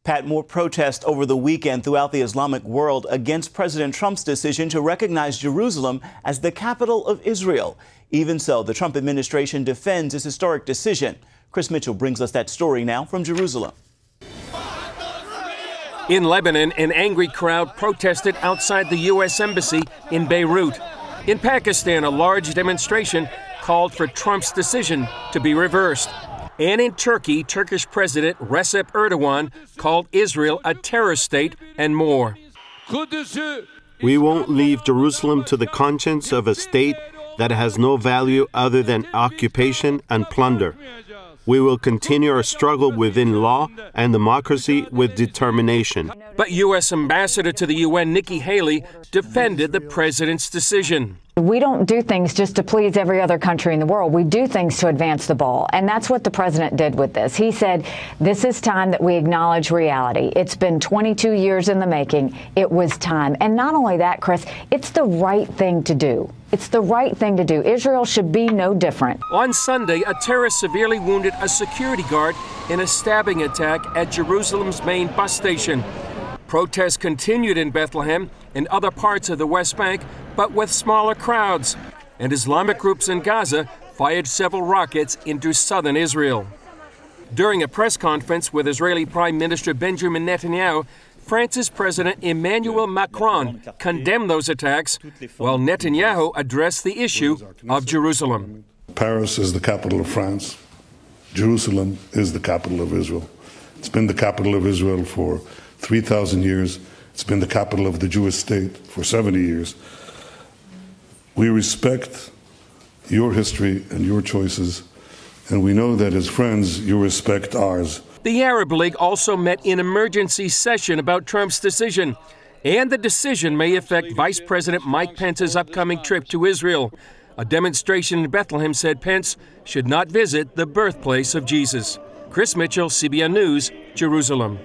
Pat, more protests over the weekend throughout the Islamic world against President Trump's decision to recognize Jerusalem as the capital of Israel. Even so, the Trump administration defends its historic decision. Chris Mitchell brings us that story now from Jerusalem. In Lebanon, an angry crowd protested outside the U.S. Embassy in Beirut. In Pakistan, a large demonstration called for Trump's decision to be reversed. And in Turkey, Turkish President Recep Erdogan called Israel a terror state and more. We won't leave Jerusalem to the conscience of a state that has no value other than occupation and plunder. We will continue our struggle within law and democracy with determination. But U.S. Ambassador to the UN Nikki Haley defended the president's decision. We don't do things just to please every other country in the world. We do things to advance the ball. And that's what the president did with this. He said, this is time that we acknowledge reality. It's been 22 years in the making. It was time. And not only that, Chris, it's the right thing to do. It's the right thing to do. Israel should be no different. On Sunday, a terrorist severely wounded a security guard in a stabbing attack at Jerusalem's main bus station. Protests continued in Bethlehem and other parts of the West Bank, but with smaller crowds. And Islamic groups in Gaza fired several rockets into southern Israel. During a press conference with Israeli Prime Minister Benjamin Netanyahu, France's President Emmanuel Macron condemned those attacks, while Netanyahu addressed the issue of Jerusalem. Paris is the capital of France. Jerusalem is the capital of Israel. It's been the capital of Israel for 3,000 years. It's been the capital of the Jewish state for 70 years. We respect your history and your choices, and we know that as friends, you respect ours. The Arab League also met in emergency session about Trump's decision, and the decision may affect Vice President Mike Pence's upcoming trip to Israel. A demonstration in Bethlehem said Pence should not visit the birthplace of Jesus. Chris Mitchell, CBN News, Jerusalem.